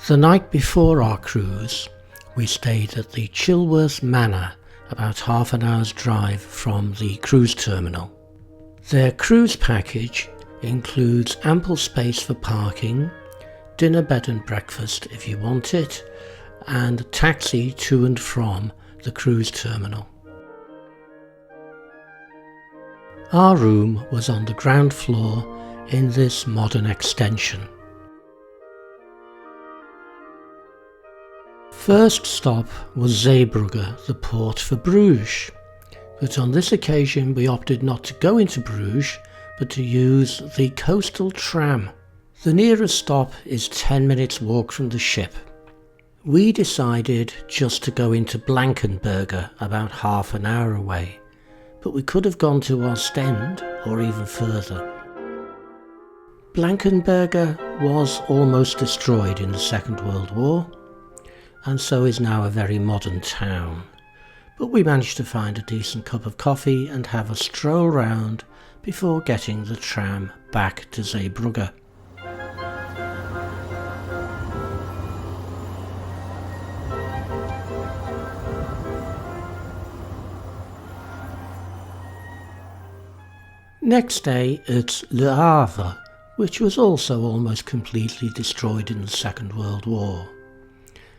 The night before our cruise, we stayed at the Chilworth Manor, about half an hour's drive from the cruise terminal. Their cruise package includes ample space for parking, dinner, bed and breakfast if you want it, and a taxi to and from the cruise terminal. Our room was on the ground floor in this modern extension. First stop was Zeebrugge, the port for Bruges, but on this occasion we opted not to go into Bruges but to use the coastal tram. The nearest stop is 10 minutes walk from the ship. We decided just to go into Blankenberge, about half an hour away, but we could have gone to Ostend or even further. Blankenberge was almost destroyed in the Second World War, and so is now a very modern town. But we managed to find a decent cup of coffee and have a stroll round before getting the tram back to Zeebrugge. Next day it's Le Havre, which was also almost completely destroyed in the Second World War.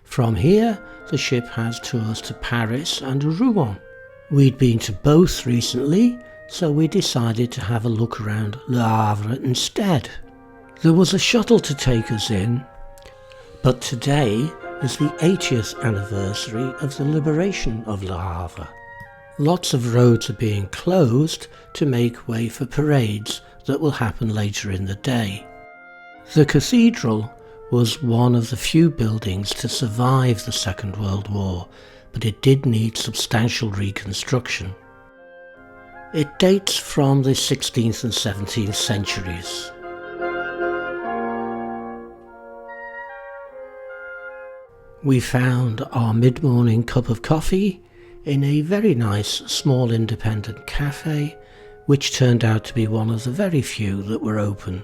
From here, the ship has tours to Paris and Rouen. We'd been to both recently, so we decided to have a look around Le Havre instead. There was a shuttle to take us in, but today is the 80th anniversary of the liberation of Le Havre. Lots of roads are being closed to make way for parades that will happen later in the day. The cathedral was one of the few buildings to survive the Second World War, but it did need substantial reconstruction. It dates from the 16th and 17th centuries. We found our mid-morning cup of coffee in a very nice small independent cafe, which turned out to be one of the very few that were open.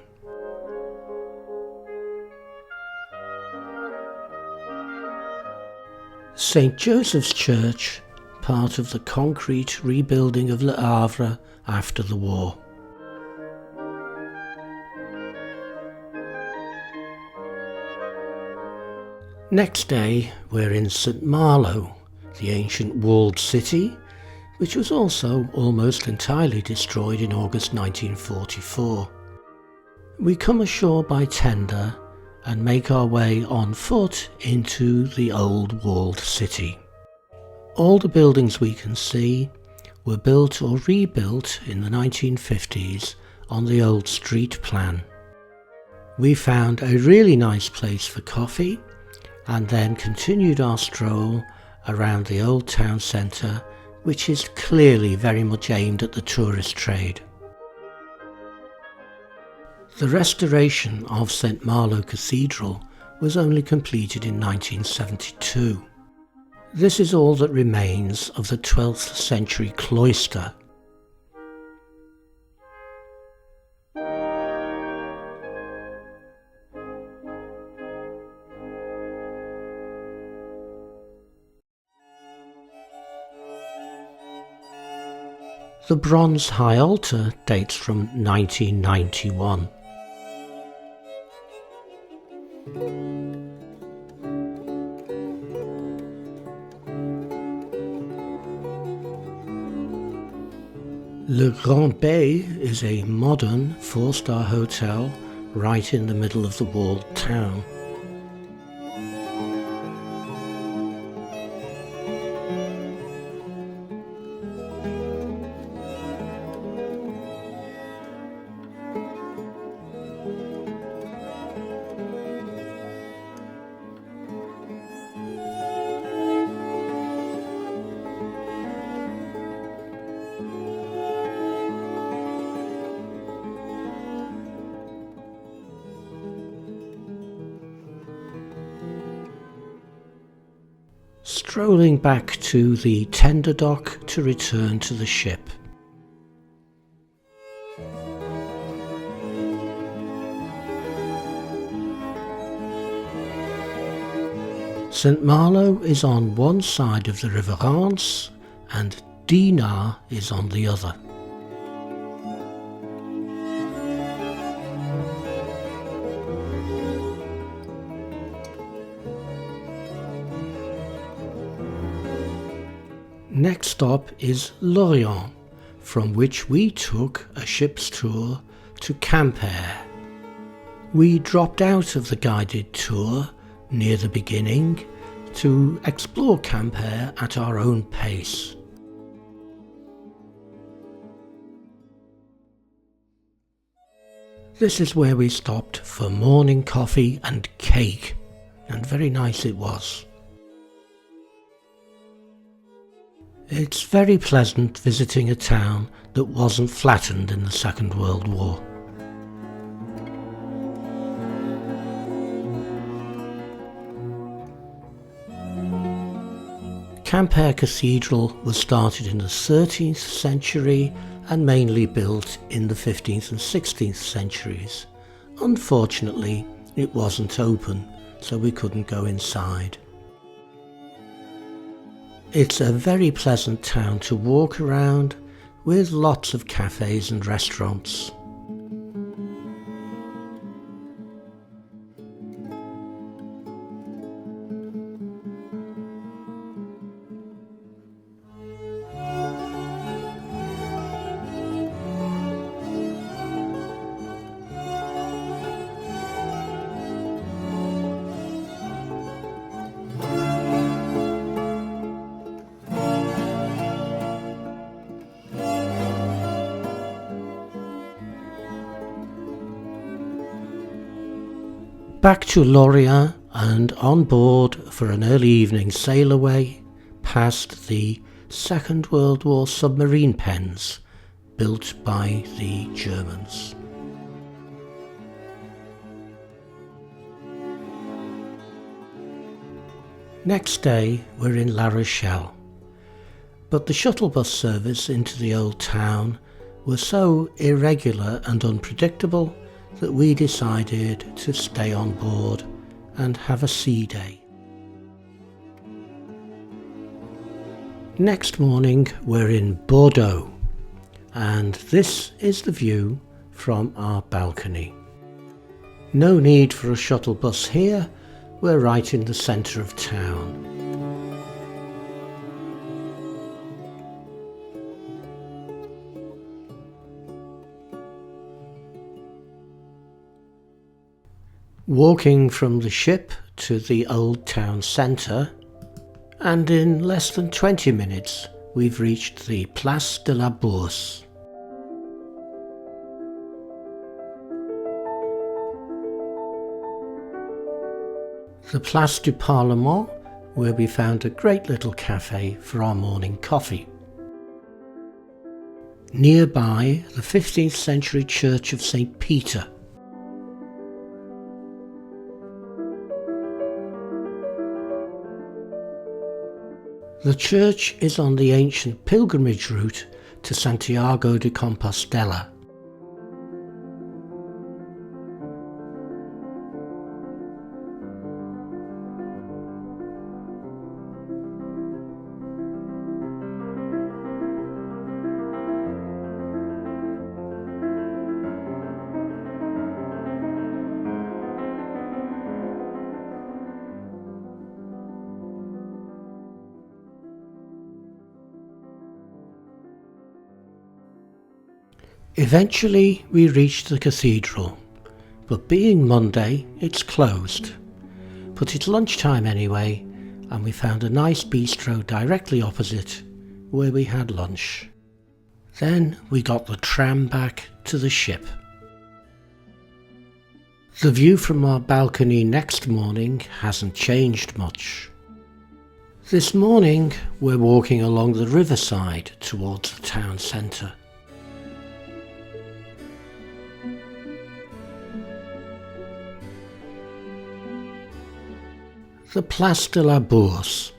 St. Joseph's Church, part of the concrete rebuilding of Le Havre after the war. Next day we're in St. Malo, the ancient walled city, which was also almost entirely destroyed in August 1944. We come ashore by tender and make our way on foot into the old walled city. All the buildings we can see were built or rebuilt in the 1950s on the old street plan. We found a really nice place for coffee and then continued our stroll around the old town centre, which is clearly very much aimed at the tourist trade. The restoration of St. Malo Cathedral was only completed in 1972. This is all that remains of the 12th century cloister. The bronze high altar dates from 1991. Le Grand Bay is a modern 4-star hotel right in the middle of the walled town. Strolling back to the tender dock to return to the ship. St Malo is on one side of the River Rance and Dinard is on the other. Next stop is Lorient, from which we took a ship's tour to Quimper. We dropped out of the guided tour near the beginning to explore Quimper at our own pace. This is where we stopped for morning coffee and cake, and very nice it was. It's very pleasant visiting a town that wasn't flattened in the Second World War. Quimper Cathedral was started in the 13th century and mainly built in the 15th and 16th centuries. Unfortunately, it wasn't open, so we couldn't go inside. It's a very pleasant town to walk around with lots of cafes and restaurants. Back to Lorient and on board for an early evening sail away past the Second World War submarine pens built by the Germans. Next day we're in La Rochelle, but the shuttle bus service into the old town was so irregular and unpredictable that we decided to stay on board and have a sea day. Next morning we're in Bordeaux, and this is the view from our balcony. No need for a shuttle bus here, we're right in the centre of town. Walking from the ship to the old town centre, and in less than 20 minutes we've reached the Place de la Bourse. The Place du Parlement, where we found a great little cafe for our morning coffee. Nearby, the 15th century church of St. Peter. The church is on the ancient pilgrimage route to Santiago de Compostela. Eventually we reached the cathedral, but being Monday it's closed. But it's lunchtime anyway, and we found a nice bistro directly opposite where we had lunch. Then we got the tram back to the ship. The view from our balcony next morning hasn't changed much. This morning we're walking along the riverside towards the town centre. The Place de la Bourse.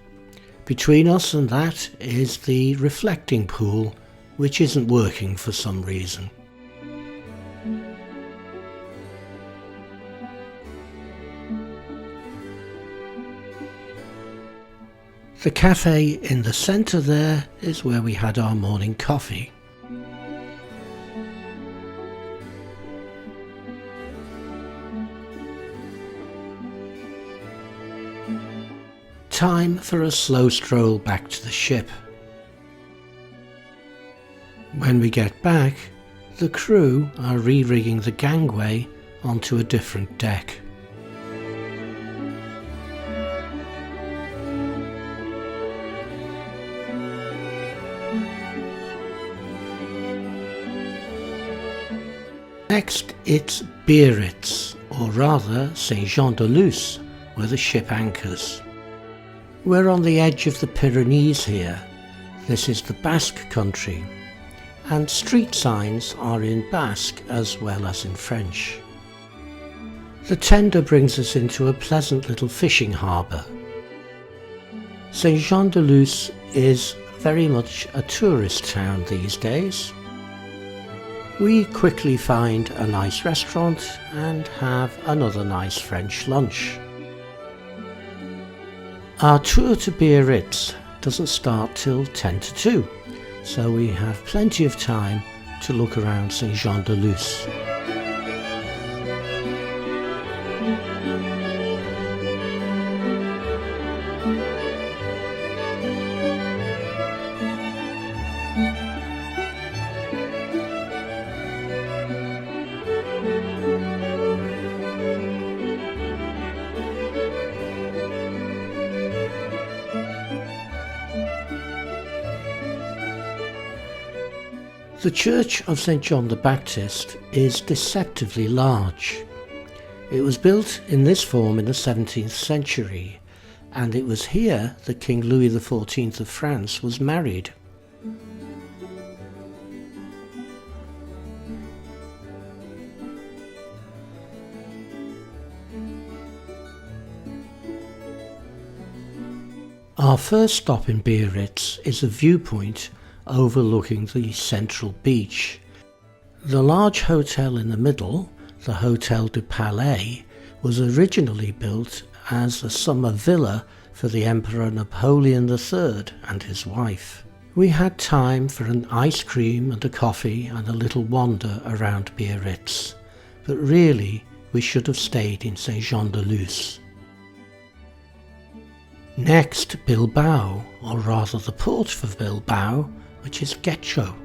Between us and that is the reflecting pool, which isn't working for some reason. The cafe in the centre there is where we had our morning coffee. Time for a slow stroll back to the ship. When we get back, the crew are re-rigging the gangway onto a different deck. Next it's Biarritz, or rather Saint-Jean-de-Luz, where the ship anchors. We're on the edge of the Pyrenees here. This is the Basque country, and street signs are in Basque as well as in French. The tender brings us into a pleasant little fishing harbour. Saint-Jean-de-Luz is very much a tourist town these days. We quickly find a nice restaurant and have another nice French lunch. Our tour to Biarritz doesn't start till 10 to 2, so we have plenty of time to look around Saint-Jean-de-Luz. The Church of St. John the Baptist is deceptively large. It was built in this form in the 17th century, and it was here that King Louis XIV of France was married. Our first stop in Biarritz is a viewpoint overlooking the central beach. The large hotel in the middle, the Hotel du Palais, was originally built as a summer villa for the Emperor Napoleon III and his wife. We had time for an ice cream and a coffee and a little wander around Biarritz, but really we should have stayed in Saint-Jean-de-Luz. Next, Bilbao, or rather the port for Bilbao, which is Getxo.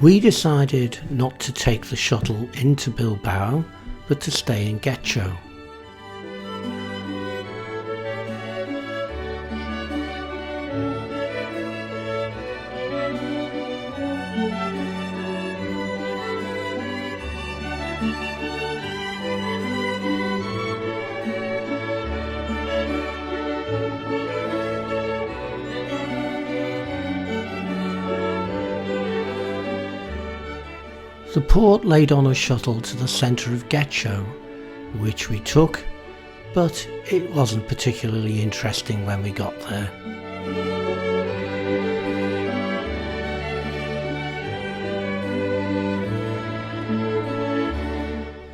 We decided not to take the shuttle into Bilbao, but to stay in Getxo. The port laid on a shuttle to the centre of Getxo, which we took, but it wasn't particularly interesting when we got there.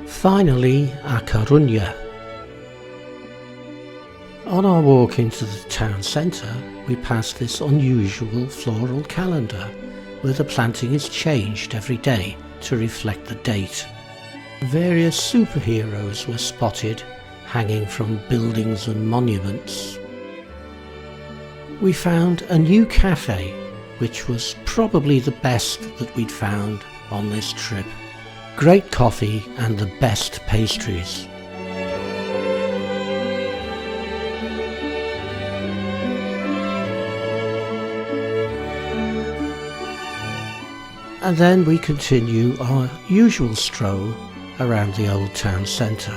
Finally, A Coruña. On our walk into the town centre, we passed this unusual floral calendar, where the planting is changed every day to reflect the date. Various superheroes were spotted hanging from buildings and monuments. We found a new cafe, which was probably the best that we'd found on this trip. Great coffee and the best pastries. And then we continue our usual stroll around the old town centre.